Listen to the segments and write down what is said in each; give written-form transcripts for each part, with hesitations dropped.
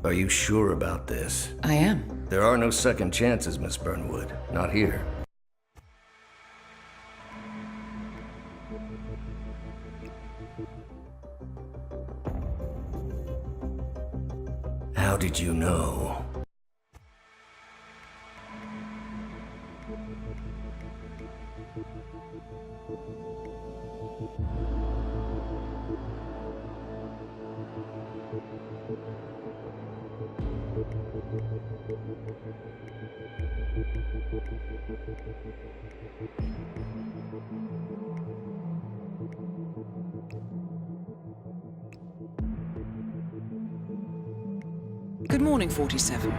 Are you sure about this? I am. There are no second chances, Miss Burnwood. Not here. How did you know? Good morning, 47.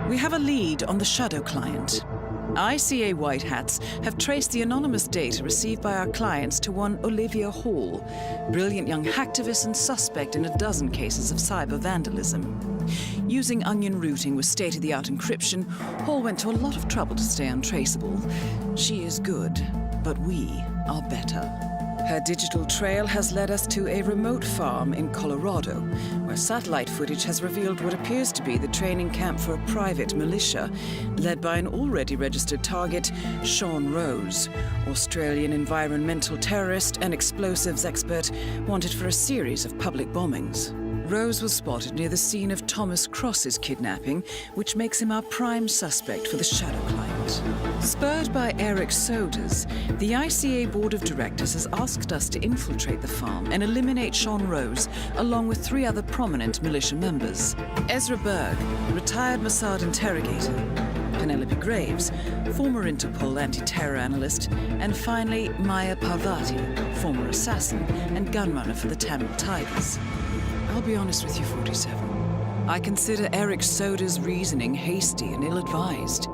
We have a lead on the Shadow client. ICA White Hats have traced the anonymous data received by our clients to one Olivia Hall, brilliant young hacktivist and suspect in a dozen cases of cyber vandalism. Using onion routing with state-of-the-art encryption, Hall went to a lot of trouble to stay untraceable. She is good, but we are better. Her digital trail has led us to a remote farm in Colorado, where satellite footage has revealed what appears to be the training camp for a private militia, led by an already registered target, Sean Rose, Australian environmental terrorist and explosives expert wanted for a series of public bombings. Rose was spotted near the scene of Thomas Cross's kidnapping, which makes him our prime suspect for the Shadow client. Spurred by Eric Soders, the ICA Board of Directors has asked us to infiltrate the farm and eliminate Sean Rose, along with 3 other prominent militia members. Ezra Berg, retired Mossad interrogator, Penelope Graves, former Interpol anti-terror analyst, and finally Maya Parvati, former assassin and gunrunner for the Tamil Tigers. I'll be honest with you, 47. I consider Eric Soders' reasoning hasty and ill-advised.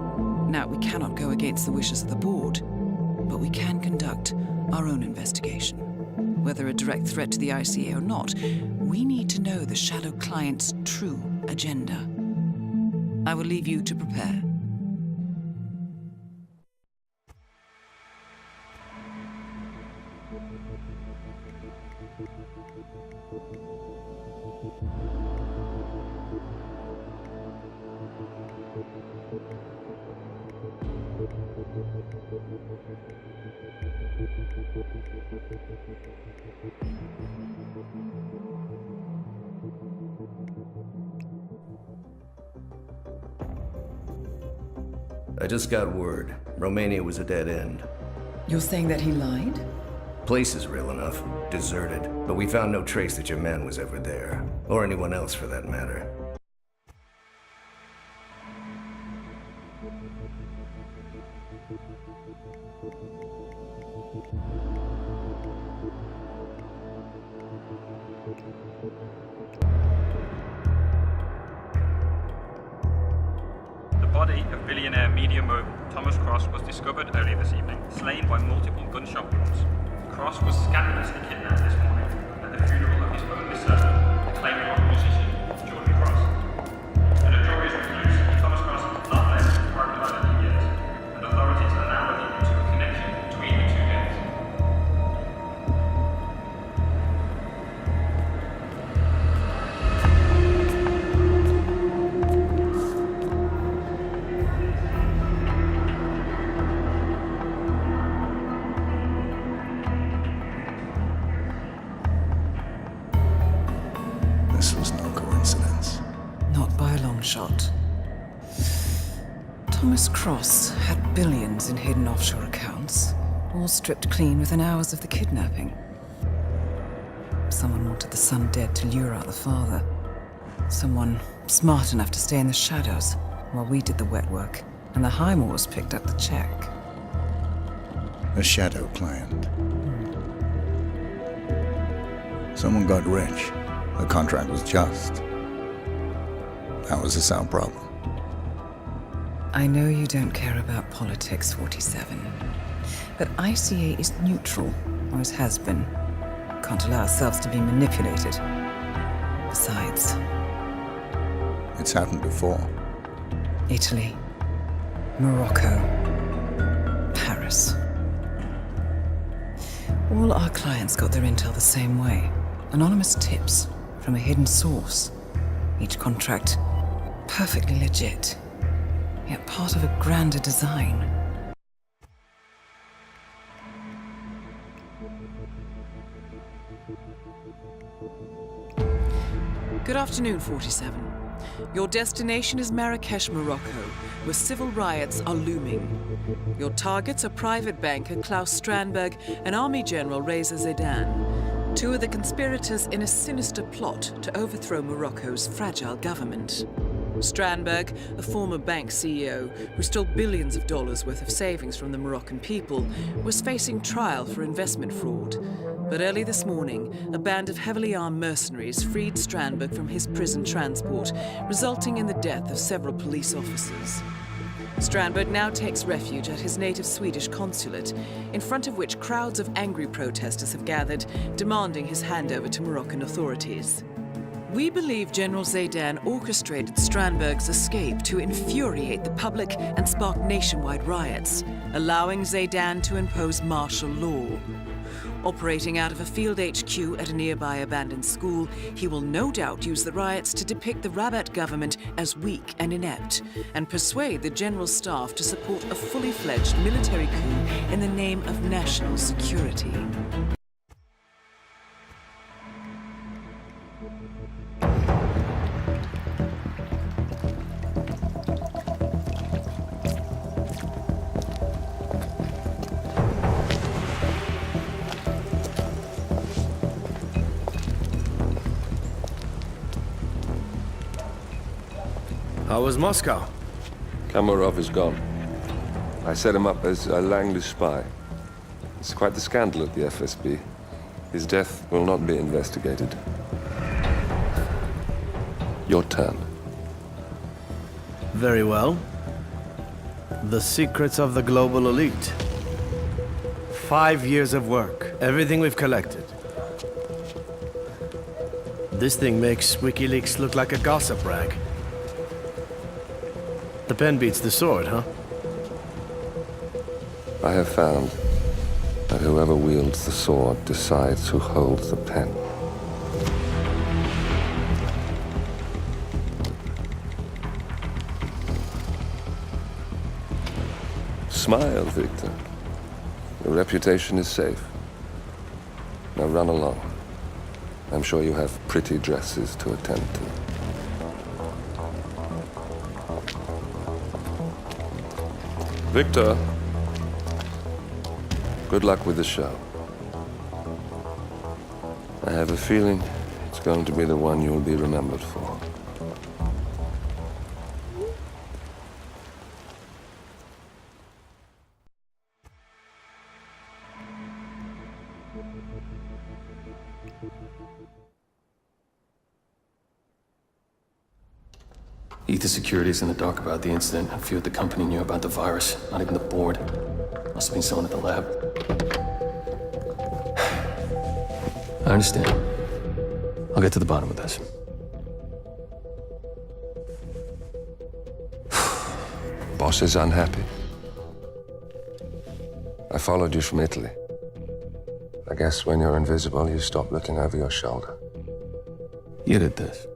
Now, we cannot go against the wishes of the board, but we can conduct our own investigation. Whether a direct threat to the ICA or not, we need to know the Shadow client's true agenda. I will leave you to prepare. I just got word. Romania was a dead end. You're saying that he lied? Place is real enough. Deserted. But we found no trace that your man was ever there. Or anyone else for that matter. The body of billionaire media mogul Thomas Cross was discovered earlier this evening, slain by multiple gunshot wounds. Cross was scandalously kidnapped this morning at the funeral of his only son, acclaimed rock musician Jordan Cross. A notorious recluse, Thomas Cross has not left the Department of Island in years, and authorities are now looking into a connection between the two gangs. This was no coincidence. Not by a long shot. Thomas Cross had billions in hidden offshore accounts, all stripped clean within hours of the kidnapping. Someone wanted the son dead to lure out the father. Someone smart enough to stay in the shadows while we did the wet work, and the Highmores picked up the check. A shadow client. Someone got rich. The contract was just. That was a sound problem. I know you don't care about politics, 47. But ICA is neutral, always has been. Can't allow ourselves to be manipulated. Besides... It's happened before. Italy, Morocco, Paris. All our clients got their intel the same way. Anonymous tips from a hidden source. Each contract perfectly legit, yet part of a grander design. Good afternoon, 47. Your destination is Marrakesh, Morocco, where civil riots are looming. Your targets are private banker Klaus Strandberg and Army General Reza Zaidan, two of the conspirators in a sinister plot to overthrow Morocco's fragile government. Strandberg, a former bank CEO who stole billions of dollars worth of savings from the Moroccan people, was facing trial for investment fraud. But early this morning, a band of heavily armed mercenaries freed Strandberg from his prison transport, resulting in the death of several police officers. Strandberg now takes refuge at his native Swedish consulate, in front of which crowds of angry protesters have gathered, demanding his handover to Moroccan authorities. We believe General Zaidan orchestrated Strandberg's escape to infuriate the public and spark nationwide riots, allowing Zaidan to impose martial law. Operating out of a field HQ at a nearby abandoned school, he will no doubt use the riots to depict the Rabat government as weak and inept, and persuade the general staff to support a fully fledged military coup in the name of national security. How was Moscow? Kamarov is gone. I set him up as a Langley spy. It's quite the scandal at the FSB. His death will not be investigated. Your turn. Very well. The secrets of the global elite. 5 years of work. Everything we've collected. This thing makes WikiLeaks look like a gossip rag. The pen beats the sword, huh? I have found that whoever wields the sword decides who holds the pen. Smile, Victor. Your reputation is safe. Now run along. I'm sure you have pretty dresses to attend to. Victor, good luck with the show. I have a feeling it's going to be the one you'll be remembered for. Ether Security's in the dark about the incident. A few at the company knew about the virus. Not even the board. Must have been someone at the lab. I understand. I'll get to the bottom of this. Boss is unhappy. I followed you from Italy. I guess when you're invisible, you stop looking over your shoulder. You did this.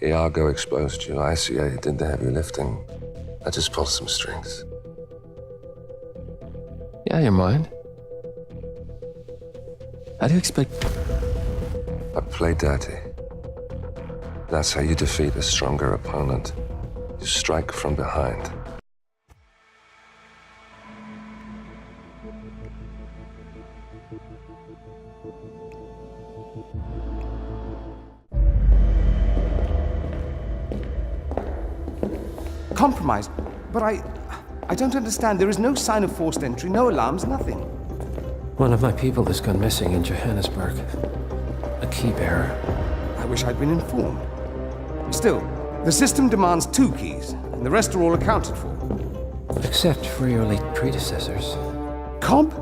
Iago exposed you. ICA did the heavy lifting. I just pulled some strings. Yeah, your mind. How do you expect... I play dirty. That's how you defeat a stronger opponent. You strike from behind. compromised. But I don't understand. There is no sign of forced entry, no alarms, nothing. One of my people has gone missing in Johannesburg. A key bearer. I wish I'd been informed. Still, the system demands 2 keys, and the rest are all accounted for. Except for your late predecessors. Cobb?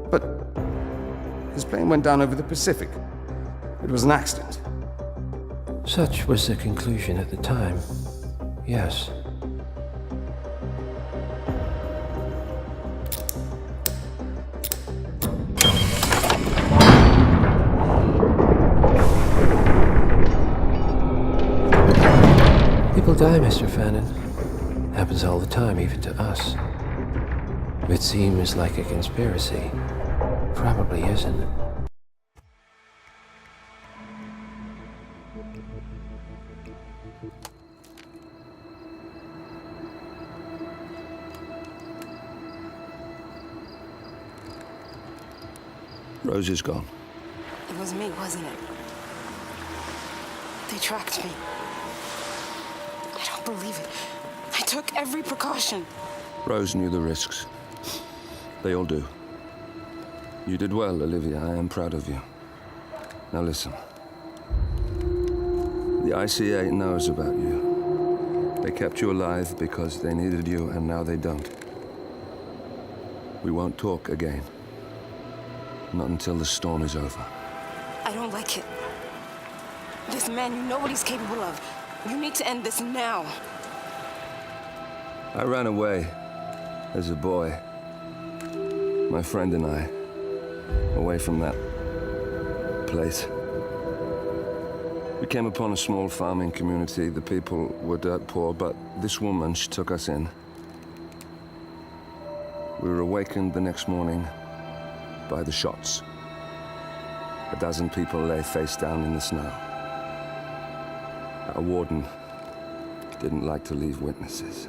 But his plane went down over the Pacific. It was an accident. Such was the conclusion at the time. Yes. People die, Mr. Fannin. Happens all the time, even to us. If it seems like a conspiracy, probably isn't. Rose is gone. It was me, wasn't it? They tracked me. I don't believe it. I took every precaution. Rose knew the risks. They all do. You did well, Olivia. I am proud of you. Now listen. The ICA knows about you. They kept you alive because they needed you, and now they don't. We won't talk again. Not until the storm is over. I don't like it. This man, you know what he's capable of. You need to end this now. I ran away as a boy. My friend and I. Away from that place. We came upon a small farming community. The people were dirt poor, but this woman, she took us in. We were awakened the next morning by the shots. A dozen people lay face down in the snow. Our warden didn't like to leave witnesses.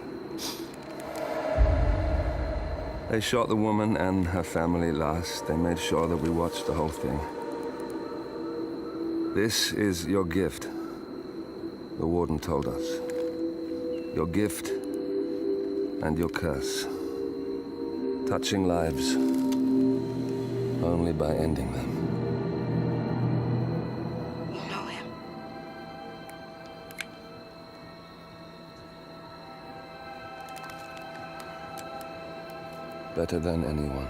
They shot the woman and her family last. They made sure that we watched the whole thing. This is your gift, the warden told us. Your gift and your curse. Touching lives only by ending them. You know him. Better than anyone.